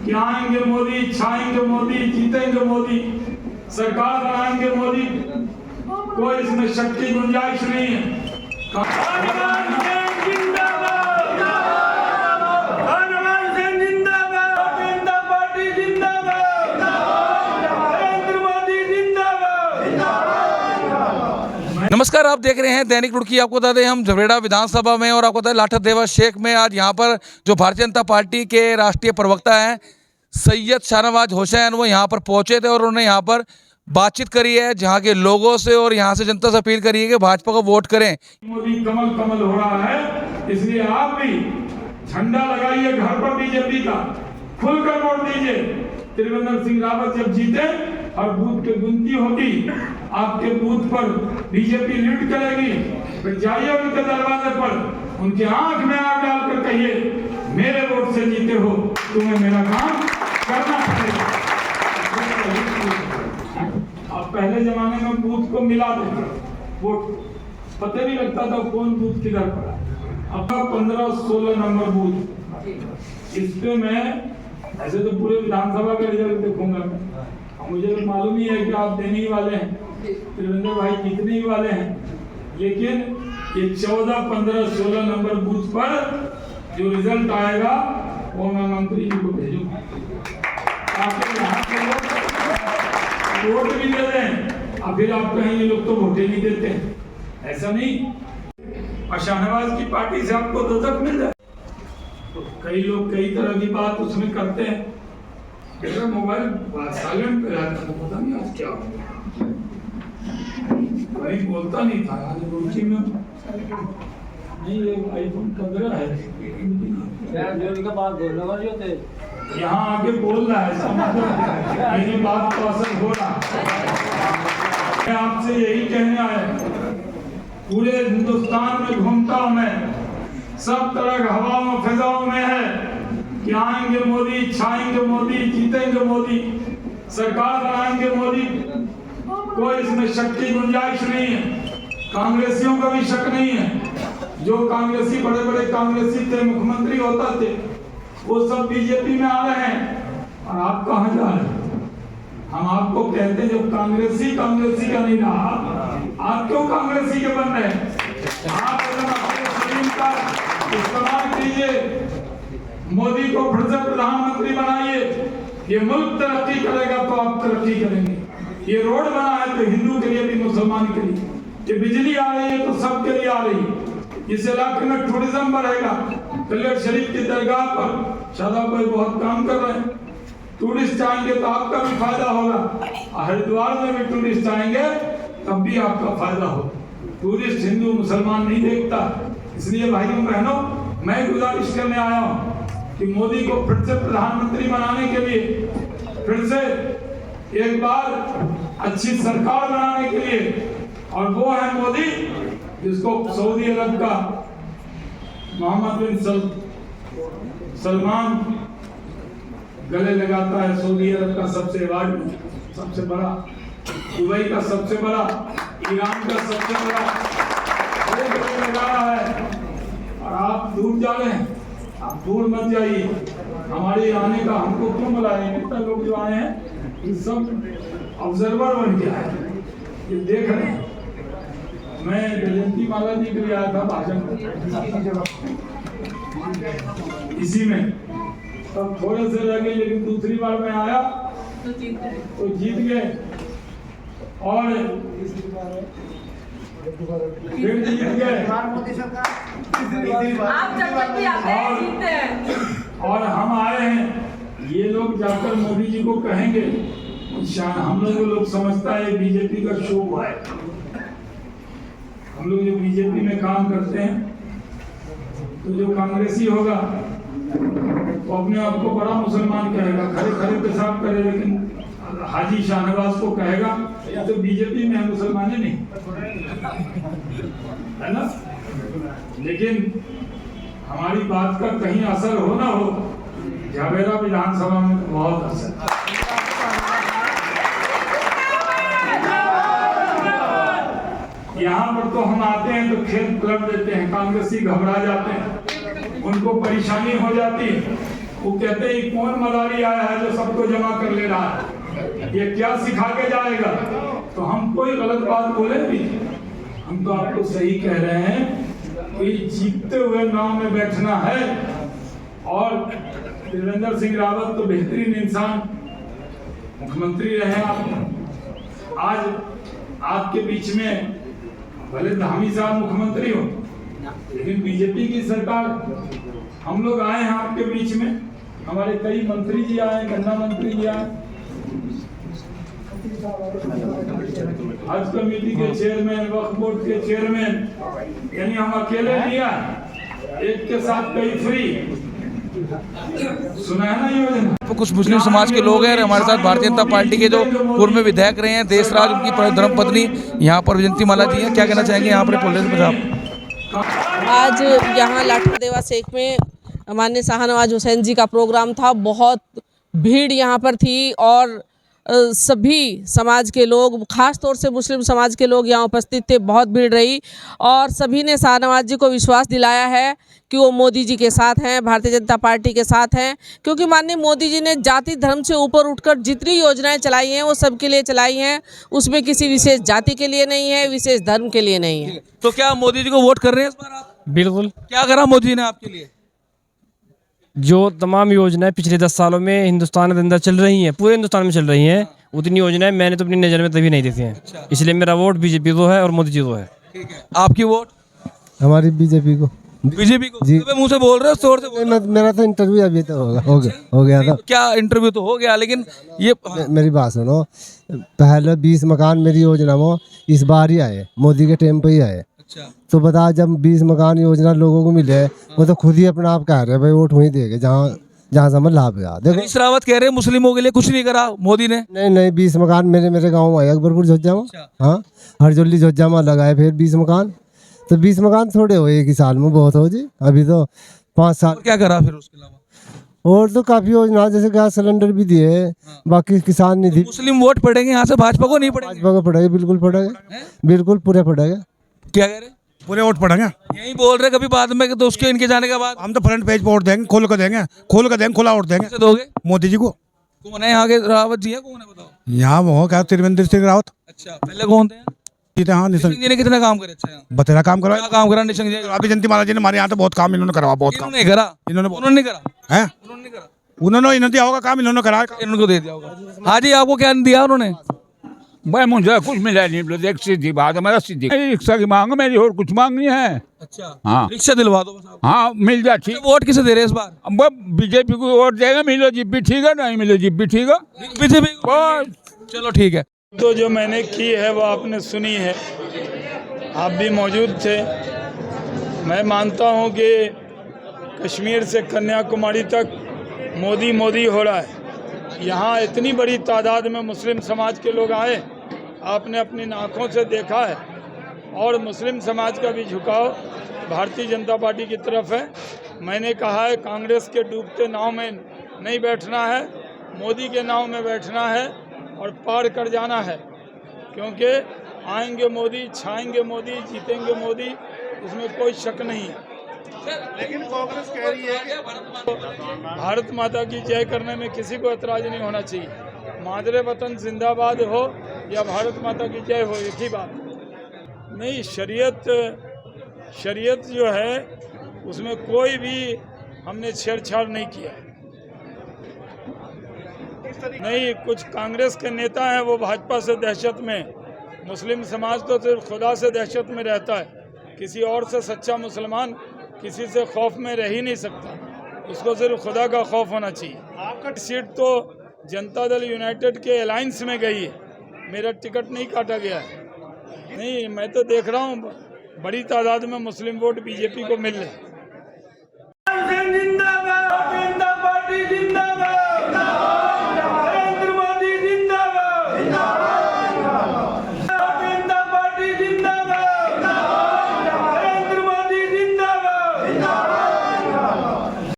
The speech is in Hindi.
कि आएंगे मोदी, छाएंगे मोदी, जीतेंगे मोदी, सरकार बनाएंगे मोदी, कोई इसमें शक की गुंजाइश नहीं है। नमस्कार, आप देख रहे हैं दैनिक रुड़की। आपको बता दें हम झबरेड़ा विधानसभा में और आपको बता दें लाठर देवा शेख में आज यहाँ पर जो भारतीय जनता पार्टी के राष्ट्रीय प्रवक्ता हैं सैयद शाहनवाज हुसैन वो यहाँ पर पहुँचे थे और उन्होंने यहाँ पर बातचीत करी है जहाँ के लोगों से और यहाँ से जनता से अपील करी है कि भाजपा को वोट करें। मोदी कमल कमल हो रहा है, इसलिए आप भी झंडा लगाइए घर पर बीजेपी का, खुलकर वोट दीजिए। त्रिवेंद्र सिंह रावत जब जीते और बूथ की गिनती होगी, आपके बूथ पर बीजेपी लीड करेगी, फिर जाइए उनके दरवाजे पर, उनके आंख में आग डालकर कहिए मेरे वोट से जीते हो, तुम्हें मेरा काम करना पड़ेगा। अब पहले जमाने में बूथ को मिला देते, वोट पता नहीं लगता था कौन बूथ किधर पड़ा। अब 15-16 नंबर बूथ, इस पे मैं ऐसे तो पूरे विधानसभा का रिजल्ट देखूंगा मैं, मुझे तो मालूम ही है कि आप देने ही वाले हैं, त्रिवेंद्र भाई जीतने ही वाले हैं, लेकिन ये 14, 15, 16 नंबर बूथ पर जो रिजल्ट आएगा वो मैं मंत्री जी को भेजूंगा ताकि यहाँ के लोग वोट भी दे दें। और फिर आप कहें ये लोग तो वोट ही नहीं देते हैं, ऐसा नहीं। और शाहनवाज की पार्टी से आपको दस्तक मिल जाए। कई लोग कई तरह की बात उसमें करते हैं, मेरा मोबाइल साइलेंट पे रहता है, पता नहीं आज क्या हो गया, कहीं बोलता नहीं था। आज रुचि में नहीं, ये आईफोन 15 है, यहाँ आके बोल रहा है, समझ मेरी बात को असर हो रहा। मैं आपसे यही कहने आया, पूरे हिंदुस्तान में घूमता हूँ मैं, सब तरह हवाओं फिजाओं में है कि आएंगे मोदी, छाएंगे मोदी, जीतेंगे मोदी, सरकार बनाएंगे मोदी, कोई इसमें शक की गुंजाइश नहीं है। कांग्रेसियों का भी शक नहीं है, जो कांग्रेसी बड़े बड़े कांग्रेसी थे, मुख्यमंत्री होता थे, वो सब बीजेपी में आ रहे हैं। और आप कहाँ जा रहे हैं? हम आपको कहते हैं जब कांग्रेसी का नहीं रहा, आप क्यों कांग्रेसी के बन रहे हैं? आप अपने शरीर का इस्तेमाल कीजिए, मोदी को फिर से प्रधानमंत्री बनाइए। ये मुल्क तरक्की करेगा तो आप तरक्की करेंगे। ये रोड बना है तो हिंदू के लिए भी, मुसलमान के लिए, ये बिजली आ रही है तो सबके लिए आ रही है। इस इलाके में टूरिज्म बढ़ेगा, कलेक्टर शरीफ की दरगाह पर शादाब भाई बहुत काम कर रहे हैं, टूरिस्ट आएंगे तो आपका भी फायदा होगा। हरिद्वार में भी टूरिस्ट आएंगे तब भी आपका फायदा होगा। टूरिस्ट हिंदू मुसलमान नहीं देखता, इसलिए भाइयों बहनों मैं गुजारिश करने आया हूँ कि मोदी को फिर से प्रधानमंत्री बनाने के लिए, फिर से एक बार अच्छी सरकार बनाने के लिए, और वो है मोदी जिसको सऊदी अरब का मोहम्मद बिन सलमान गले लगाता है। सऊदी अरब का सबसे बड़ा, दुबई का सबसे बड़ा, ईरान का सबसे बड़ा गले लगा रहा है। और आप दूर जा रहे हैं, आप दूर मत जाइए। हमारे आने का हमको क्यों बुलाए? इतना लोग जो आए हैं ये सब ऑब्जर्वर बन के आए, ये देख रहे हैं। मैं जयंती माला जी के लिए आया था भाषण इसी में, तब थोड़े से रह गए, लेकिन दूसरी बार मैं आया तो जीत गए, और फिर जीत गए। और हम आए हैं, ये लोग जाकर मोदी जी को कहेंगे, हम लोग समझता है बीजेपी का शो हुआ है। हम लोग जो बीजेपी में काम करते हैं, तो जो कांग्रेसी होगा वो अपने आप को बड़ा मुसलमान कहेगा, खड़े खड़े पेशाब करे, लेकिन हाजी शाहनवाज को कहेगा या तो बीजेपी में है, मुसलमान नहीं है ना। लेकिन हमारी बात का कहीं असर हो ना हो, झबरेड़ा विधानसभा में तो बहुत असर। यहाँ पर तो हम आते हैं तो खेत पलट देते हैं, कांग्रेसी घबरा जाते हैं, उनको परेशानी हो जाती है। वो कहते हैं कौन मदारी आया है जो सबको जमा कर ले रहा है, ये क्या सिखा के जाएगा। तो हम कोई गलत बात बोले भी, हम तो आपको सही कह रहे हैं कि जीतते हुए नाव में बैठना है। और त्रिवेंद्र सिंह रावत तो बेहतरीन इंसान, मुख्यमंत्री रहे आप। आज आपके बीच में भले धामी साहब मुख्यमंत्री हो, लेकिन बीजेपी की सरकार, हम लोग आए हैं आपके बीच में, हमारे कई मंत्री जी आए, गन्ना मंत्री जी आए, हज कमेटी के चेयरमैन, वक्फ बोर्ड के चेयरमैन, यानी हम अकेले नहीं आए, एक के साथ कई फ्री। सुना है ना योजना। कुछ मुस्लिम समाज के लोग हैं हमारे साथ, भारतीय जनता पार्टी के जो पूर्व में विधायक रहे हैं, देशराज उनकी धर्मपत्नी यहाँ पर विजंती माला जी हैं, क्या कहना चाहेंगे यहाँ पर पॉलिटिक्स में आप? आज यहाँ लाठर देवा शेख में माननीय शाहनवाज हुसैन जी का प्रोग्राम था। बहुत भीड़ यहाँ पर थी और सभी समाज के लोग, खास तौर से मुस्लिम समाज के लोग यहाँ उपस्थित थे। बहुत भीड़ रही और सभी ने शाहनवाज जी को विश्वास दिलाया है कि वो मोदी जी के साथ हैं, भारतीय जनता पार्टी के साथ हैं, क्योंकि माननीय मोदी जी ने जाति धर्म से ऊपर उठकर जितनी योजनाएं चलाई हैं वो सबके लिए चलाई हैं। उसमें किसी विशेष जाति के लिए नहीं है, विशेष धर्म के लिए नहीं है। तो क्या मोदी जी को वोट कर रहे हैं इस बार आप? बिल्कुल। क्या करा मोदी जी ने आपके लिए? जो तमाम योजनाएं पिछले 10 सालों में हिंदुस्तान के अंदर चल रही हैं, पूरे हिंदुस्तान में चल रही हैं, उतनी योजनाएं मैंने तो अपनी नज़र में तभी नहीं देखी हैं। इसलिए मेरा वोट बीजेपी को है और मोदी जी को है। ठीक है, आपकी वोट? हमारी बीजेपी को। बीजेपी को जी। मुंह से बोल रहे हो, जोर से बोल रहे हो? मेरा तो इंटरव्यू अभी तो हो गया था। क्या इंटरव्यू तो हो गया, लेकिन ये मेरी बात सुनो, पहले 20 मकान मेरी योजना में इस बार ही आए, मोदी के टाइम पे ही आए। अच्छा, तो बता, जब 20 मकान योजना लोगों को मिले, वो तो खुद ही अपना आप कह रहे हैं भाई वोट वहीं देंगे जहाँ समझ लाभ गया। देखो हरीश रावत कह रहे हैं मुस्लिमों के लिए कुछ नहीं करा मोदी ने। नहीं 20 मकान मेरे गाँव में आए, अकबरपुर झोज्जा में। हाँ, हरजोली झोज्जा में लगाए फिर 20 मकान। तो 20 मकान थोड़े हो एक ही साल में, बहुत हो जी। अभी तो 5 साल। क्या करा फिर उसके अलावा? और तो काफी योजना, जैसे गैस सिलेंडर भी दिए, बाकी किसान निधि। मुस्लिम वोट पड़ेंगे यहाँ से, भाजपा को नहीं पड़ेंगे? भाजपा को पड़ेगा, बिल्कुल पड़ेगा, बिल्कुल पूरे पड़ेगा। क्या कह रहे? पूरे वोट पड़ेंगे। यही बोल रहे कभी बाद में, तो उसके इनके जाने के बाद हम तो फ्रंट पेज पे वोट देंगे, खोल कर देंगे, खुला वोट देंगे। से दोगे? मोदी जी को। कौन है यहाँ के रावत जी है, कौन है बताओ? यहाँ वो क्या, त्रिवेंद्र सिंह रावत अच्छा, पहले कौन थे? जीते। हाँ, निशंक जी ने कितना काम करे? अच्छा, यहाँ बतेरा काम करा। क्या काम करा निशंक जी? अभी जयंती माला जी ने हमारे यहाँ तो बहुत काम इन्होंने करवा, बहुत काम इन्होंने करा? उन्होंने करा? है, उन्होंने नहीं करा? उन्होंने दिया होगा काम, इन्होंने करा। इनको दे दिया होगा। हाँ जी, आपको क्या दिया उन्होंने? भाई मुझे कुछ मिला नहीं, एक सीधी बात है, मेरा सीधी रिक्शा की मांग मेरी, और कुछ मांग नहीं है। अच्छा, हाँ, रिक्शा दिलवा दो बस आपको। हाँ मिल जा ठीक। वोट किसे दे रहे हैं इस बार? अब बीजेपी को वोट देगा, मिलो जीप भी ठीक है, नहीं मिलो जीप भी ठीक है। बीजेपी को? चलो ठीक है। तो जो मैंने की है वो आपने सुनी है, आप भी मौजूद थे। मैं मानता हूँ कि कश्मीर से कन्याकुमारी तक मोदी मोदी हो रहा है। यहाँ इतनी बड़ी तादाद में मुस्लिम समाज के लोग आए, आपने अपनी आँखों से देखा है। और मुस्लिम समाज का भी झुकाव भारतीय जनता पार्टी की तरफ है। मैंने कहा है कांग्रेस के डूबते नाव में नहीं बैठना है, मोदी के नाव में बैठना है और पार कर जाना है, क्योंकि आएंगे मोदी, छाएंगे मोदी, जीतेंगे मोदी, इसमें कोई शक नहीं है। लेकिन कांग्रेस कह रही है कि भारत माता की जय करने में किसी को एतराज नहीं होना चाहिए। मादरे वतन जिंदाबाद हो या भारत माता की जय हो, एक ही बात नहीं। शरीयत जो है उसमें कोई भी हमने छेड़छाड़ नहीं किया। नहीं, कुछ कांग्रेस के नेता हैं वो भाजपा से दहशत में, मुस्लिम समाज तो सिर्फ खुदा से दहशत में रहता है, किसी और से सच्चा मुसलमान किसी से खौफ में रह ही नहीं सकता, उसको सिर्फ खुदा का खौफ होना चाहिए। आपका सीट तो जनता दल यूनाइटेड के अलायंस में गई है, मेरा टिकट नहीं काटा गया है। नहीं, मैं तो देख रहा हूँ बड़ी तादाद में मुस्लिम वोट बीजेपी को मिल रहे हैं।